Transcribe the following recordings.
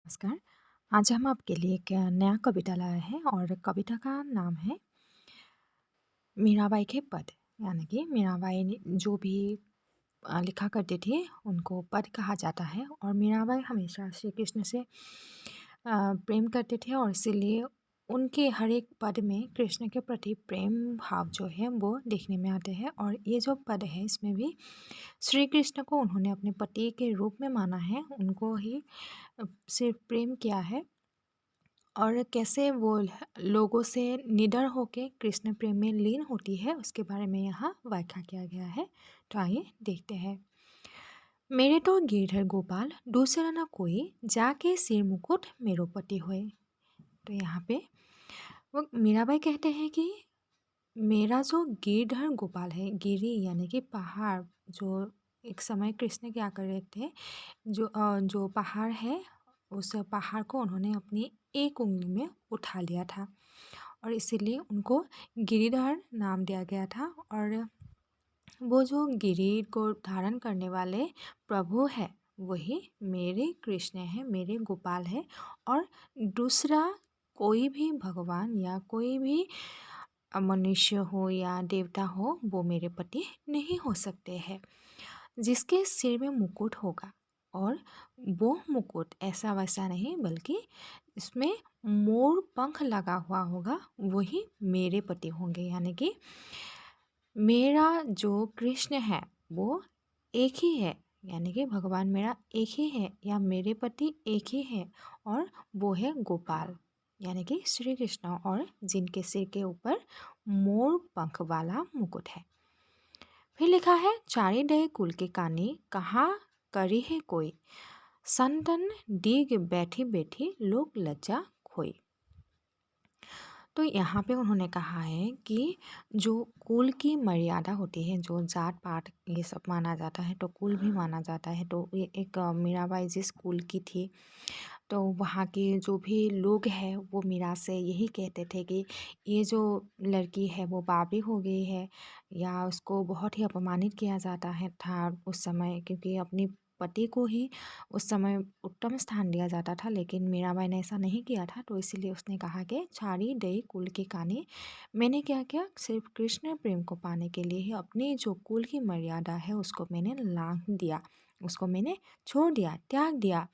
नमस्कार। आज हम आपके लिए एक नया कविता लाए हैं और कविता का नाम है मीराबाई के पद। यानी कि मीराबाई ने जो भी लिखा करते थे उनको पद कहा जाता है। और मीराबाई हमेशा श्री कृष्ण से प्रेम करते थे और इसीलिए उनके हर एक पद में कृष्ण के प्रति प्रेम भाव जो है वो देखने में आते हैं। और ये जो पद है इसमें भी श्री कृष्ण को उन्होंने अपने पति के रूप में माना है, उनको ही सिर्फ प्रेम किया है। और कैसे वो लोगों से निडर होके कृष्ण प्रेम में लीन होती है उसके बारे में यहाँ व्याख्या किया गया है। तो आइए देखते हैं। मेरे तो गिरधर गोपाल दूसरा न कोई, जाके सिर मुकुट मेरो पति होए। तो यहाँ पे वो मीराबाई कहते हैं कि मेरा जो गिरधर गोपाल है, गिरी यानी कि पहाड़, जो एक समय कृष्ण क्या कर रहे थे, जो पहाड़ है उस पहाड़ को उन्होंने अपनी एक उंगली में उठा लिया था और इसीलिए उनको गिरिधर नाम दिया गया था। और वो जो गिरी को धारण करने वाले प्रभु है वही मेरे कृष्ण है, मेरे गोपाल है। और दूसरा कोई भी भगवान या कोई भी मनुष्य हो या देवता हो वो मेरे पति नहीं हो सकते हैं। जिसके सिर में मुकुट होगा, और वो मुकुट ऐसा वैसा नहीं बल्कि इसमें मोर पंख लगा हुआ होगा, वही मेरे पति होंगे। यानी कि मेरा जो कृष्ण है वो एक ही है, यानी कि भगवान मेरा एक ही है या मेरे पति एक ही है, और वो है गोपाल यानी कि श्री कृष्ण, और जिनके सिर के ऊपर मोर पंख वाला मुकुट है। फिर लिखा है चारे डे कुल के कानी, कहाँ करी है कोई, संतन डीग बैठी बैठी लोग लज्जा खोई। तो यहाँ पे उन्होंने कहा है कि जो कुल की मर्यादा होती है, जो जात पात ये सब माना जाता है, तो कुल भी माना जाता है। तो ये एक मीराबाई जिस कुल की थी, तो वहाँ के जो भी लोग हैं वो मीरा से यही कहते थे कि ये जो लड़की है वो बावरी हो गई है, या उसको बहुत ही अपमानित किया जाता है था उस समय, क्योंकि अपनी पति को ही उस समय उत्तम स्थान दिया जाता था। लेकिन मीराबाई ने ऐसा नहीं किया था, तो इसीलिए उसने कहा कि छाड़ी दई कुल के काने, मैंने क्या किया, सिर्फ कृष्ण प्रेम को पाने के लिए ही अपनी जो कुल की मर्यादा है उसको मैंने लांघ दिया, उसको मैंने छोड़ दिया, त्याग दिया।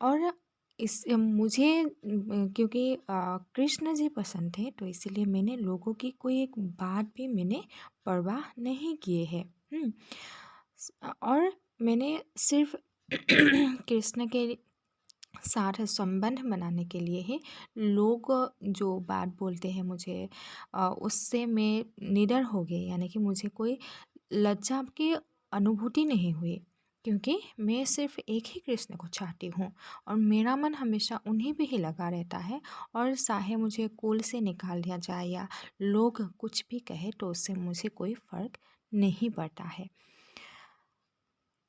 और इस मुझे क्योंकि कृष्ण जी पसंद थे, तो इसीलिए मैंने लोगों की कोई एक बात भी मैंने परवाह नहीं किए है। और मैंने सिर्फ कृष्ण के साथ संबंध बनाने के लिए ही लोग जो बात बोलते हैं मुझे, उससे मैं निडर हो गई, यानी कि मुझे कोई लज्जा की अनुभूति नहीं हुई, क्योंकि मैं सिर्फ एक ही कृष्ण को चाहती हूँ और मेरा मन हमेशा उन्हीं पे ही लगा रहता है। और चाहे मुझे कुल से निकाल दिया जाए या लोग कुछ भी कहे तो उससे मुझे कोई फर्क नहीं पड़ता है।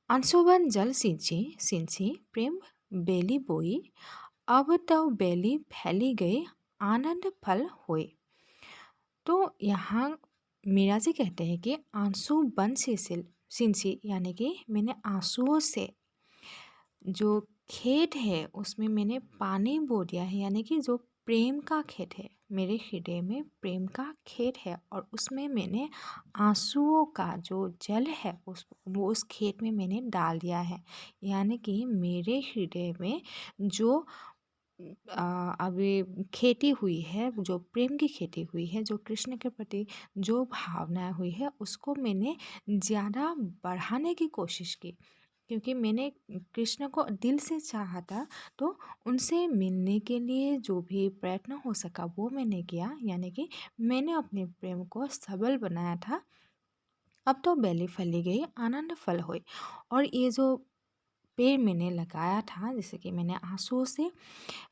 अंशुवन जल सिंची सिंची प्रेम बेली बोई, अब तब बेली फैली गई आनंद फल होए। तो यहाँ मीरा जी कहते हैं कि आंसू बन सिंची, यानी कि मैंने आंसुओं से जो खेत है उसमें मैंने पानी बो दिया है, यानी कि जो प्रेम का खेत है, मेरे हृदय में प्रेम का खेत है और उसमें मैंने आंसुओं का जो जल है वो उस खेत में मैंने डाल दिया है। यानी कि मेरे हृदय में जो अभी खेती हुई है, जो प्रेम की खेती हुई है, जो कृष्ण के प्रति जो भावनाएं हुई है उसको मैंने ज़्यादा बढ़ाने की कोशिश की, क्योंकि मैंने कृष्ण को दिल से चाहा था। तो उनसे मिलने के लिए जो भी प्रयत्न हो सका वो मैंने किया, यानी कि मैंने अपने प्रेम को सबल बनाया था। अब तो बेली फैली गई आनंद फल हुई। और ये जो पेड़ मैंने लगाया था, जैसे कि मैंने आंसुओं से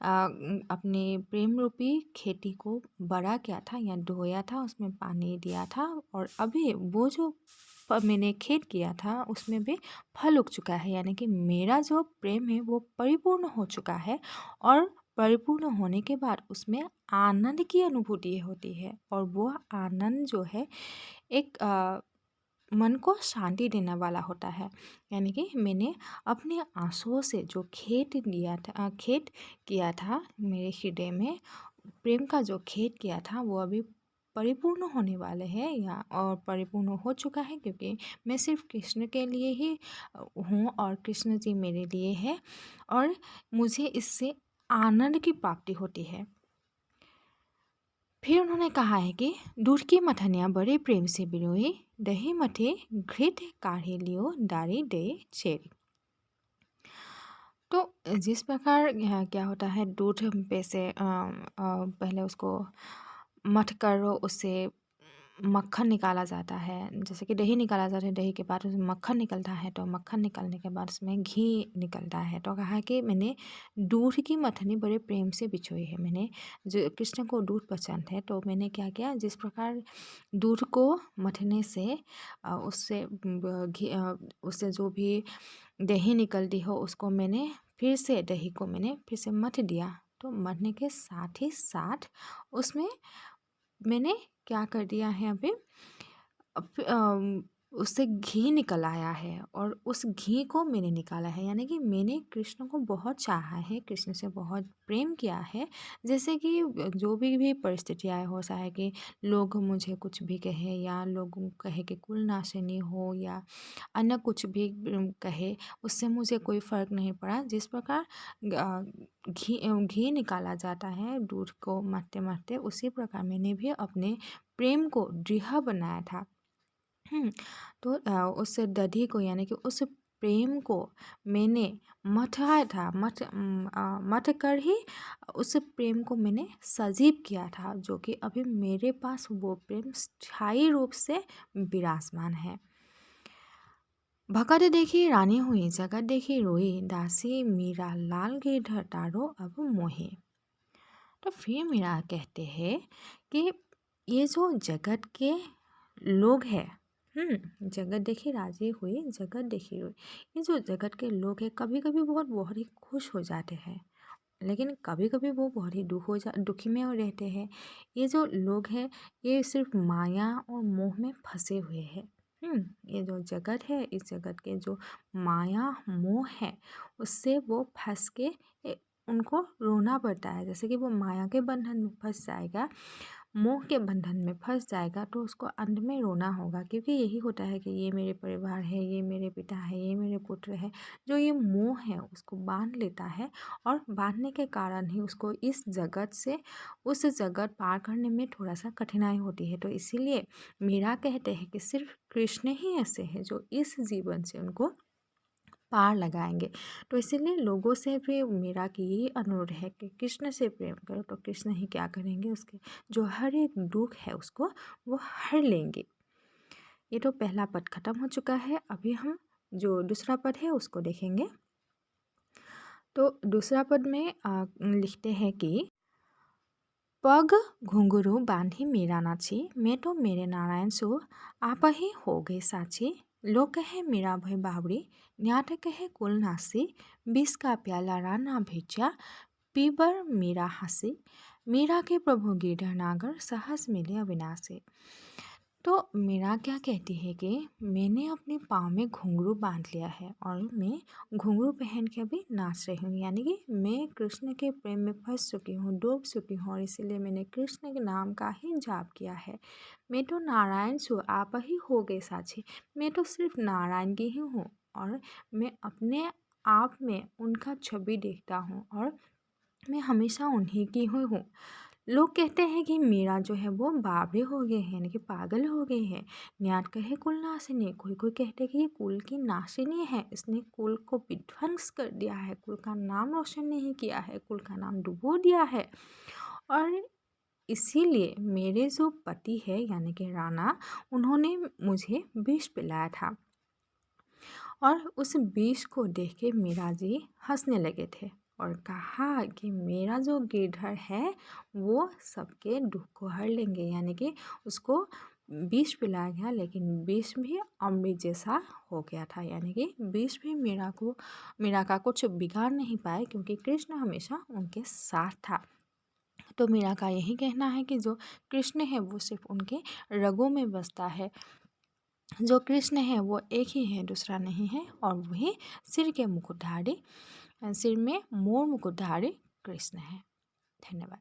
अपने प्रेम रूपी खेती को बड़ा किया था या ढोया था, उसमें पानी दिया था, और अभी वो जो मैंने खेत किया था उसमें भी फल उग चुका है, यानी कि मेरा जो प्रेम है वो परिपूर्ण हो चुका है। और परिपूर्ण होने के बाद उसमें आनंद की अनुभूति होती है, और वो आनंद जो है एक मन को शांति देने वाला होता है। यानी कि मैंने अपने आँसुओं से जो खेद किया था मेरे हृदय में, प्रेम का जो खेद किया था वो अभी परिपूर्ण होने वाले हैं या और परिपूर्ण हो चुका है, क्योंकि मैं सिर्फ कृष्ण के लिए ही हूँ और कृष्ण जी मेरे लिए है, और मुझे इससे आनंद की प्राप्ति होती है। फिर उन्होंने कहा है कि दूध की मथनियाँ बड़े प्रेम से बिलोई, दही मथे घृत काढ़े लियो डारी दे छेड़ी। तो जिस प्रकार क्या होता है, दूध पे से पहले उसको मथ कर उससे मक्खन निकाला जाता है, जैसे कि दही निकाला जाता है, दही के बाद उसमें मक्खन निकलता है, तो मक्खन निकलने के बाद उसमें घी निकलता है। तो कहा कि मैंने दूध की मथनी बड़े प्रेम से बिछोई है। मैंने जो कृष्ण को दूध पसंद है, तो मैंने क्या किया, जिस प्रकार दूध को मथने से उससे जो भी दही निकलती हो उसको मैंने दही को मैंने फिर से मथ दिया। तो मथने के साथ ही साथ उसमें मैंने क्या कर दिया है अभी, उससे घी निकल आया है और उस घी को मैंने निकाला है। यानी कि मैंने कृष्ण को बहुत चाहा है, कृष्ण से बहुत प्रेम किया है। जैसे कि जो भी परिस्थितियाँ हो, चाहे कि लोग मुझे कुछ भी कहे या लोग कहे कि कुलनाशिनी हो या अन्य कुछ भी कहे, उससे मुझे कोई फ़र्क नहीं पड़ा। जिस प्रकार घी निकाला जाता है दूध को मथते मथते, उसी प्रकार मैंने भी अपने प्रेम को दृढ़ बनाया था। तो उस दधी को, यानी कि उस प्रेम को मैंने मथा था, मथ कर ही उस प्रेम को मैंने सजीव किया था, जो कि अभी मेरे पास वो प्रेम स्थायी रूप से विराजमान है। भकत देखी रानी हुई, जगत देखी रोई, दासी मीरा लाल गिरधर तारो अब मोहे। तो फिर मीरा कहते हैं कि ये जो जगत के लोग हैं, जगत देखी राजी हुई, जगत देखी रोई। ये जो जगत के लोग हैं, कभी कभी बहुत ही खुश हो जाते हैं, लेकिन कभी कभी वो बहुत ही दुखी में रहते हैं। ये जो लोग हैं, ये सिर्फ माया और मोह में फंसे हुए हैं। ये जो जगत है, इस जगत के जो माया मोह है, उससे वो फंस के उनको रोना पड़ता है। जैसे कि वो माया के बंधन में फंस जाएगा, मोह के बंधन में फंस जाएगा, तो उसको अंत में रोना होगा, क्योंकि यही होता है कि ये मेरे परिवार है, ये मेरे पिता है, ये मेरे पुत्र है। जो ये मोह है उसको बांध लेता है, और बांधने के कारण ही उसको इस जगत से उस जगत पार करने में थोड़ा सा कठिनाई होती है। तो इसीलिए मीरा कहते हैं कि सिर्फ कृष्ण ही ऐसे हैं जो इस जीवन से उनको पार लगाएंगे। तो इसीलिए लोगों से भी मेरा की यही अनुरोध है कि कृष्ण से प्रेम करो, तो कृष्ण ही क्या करेंगे, उसके जो हर एक दुख है उसको वो हर लेंगे। ये तो पहला पद खत्म हो चुका है। अभी हम जो दूसरा पद है उसको देखेंगे। तो दूसरा पद में लिखते हैं कि पग घुंघरू बांधी मीरा नाची, मैं तो मेरे नारायण सो आप ही हो गए साची। लोग कहे मीरा भई बावड़ी, न्याट कहे कुल नासी, विष का प्याला राना भेजा, पीबर मीरा हंसी। मीरा के प्रभु गिरधर नागर, सहस मिले अविनाशी। तो मीरा क्या कहती है कि मैंने अपने पाँव में घुंघरू बांध लिया है और मैं घुंघरू पहन के अभी नाच रही हूँ। यानी कि मैं कृष्ण के प्रेम में फंस चुकी हूँ, डूब चुकी हूँ, और इसीलिए मैंने कृष्ण के नाम का ही जाप किया है। मैं तो नारायण सु आप ही हो गए साक्षी। मैं तो सिर्फ नारायण की ही हूँ, और मैं अपने आप में उनका छवि देखता हूँ, और मैं हमेशा उन्हीं की हुई हूँ। लोग कहते हैं कि मीरा जो है वो बावरे हो गए हैं, यानी कि पागल हो गए हैं। न्याट कहे कुल नाशिनी, कोई कोई कहते हैं कि ये कुल की नाशिनी है, इसने कुल को विध्वंस कर दिया है, कुल का नाम रोशन नहीं किया है, कुल का नाम डुबो दिया है। और इसीलिए मेरे जो पति है यानी कि राणा, उन्होंने मुझे विष पिलाया था, और उस विष को देख के मीरा जी हंसने लगे थे और कहा कि मेरा जो गिरधर है वो सबके दुख को हर लेंगे। यानी कि उसको विष पिलाया गया, लेकिन विष भी अमृत जैसा हो गया था। यानी कि विष भी मीरा का कुछ बिगाड़ नहीं पाए, क्योंकि कृष्ण हमेशा उनके साथ था। तो मीरा का यही कहना है कि जो कृष्ण है वो सिर्फ उनके रगों में बसता है। जो कृष्ण है वो एक ही है, दूसरा नहीं है, और वही सिर के मुकुटधारी, सिर में मोर मुकुटधारी कृष्ण है। धन्यवाद।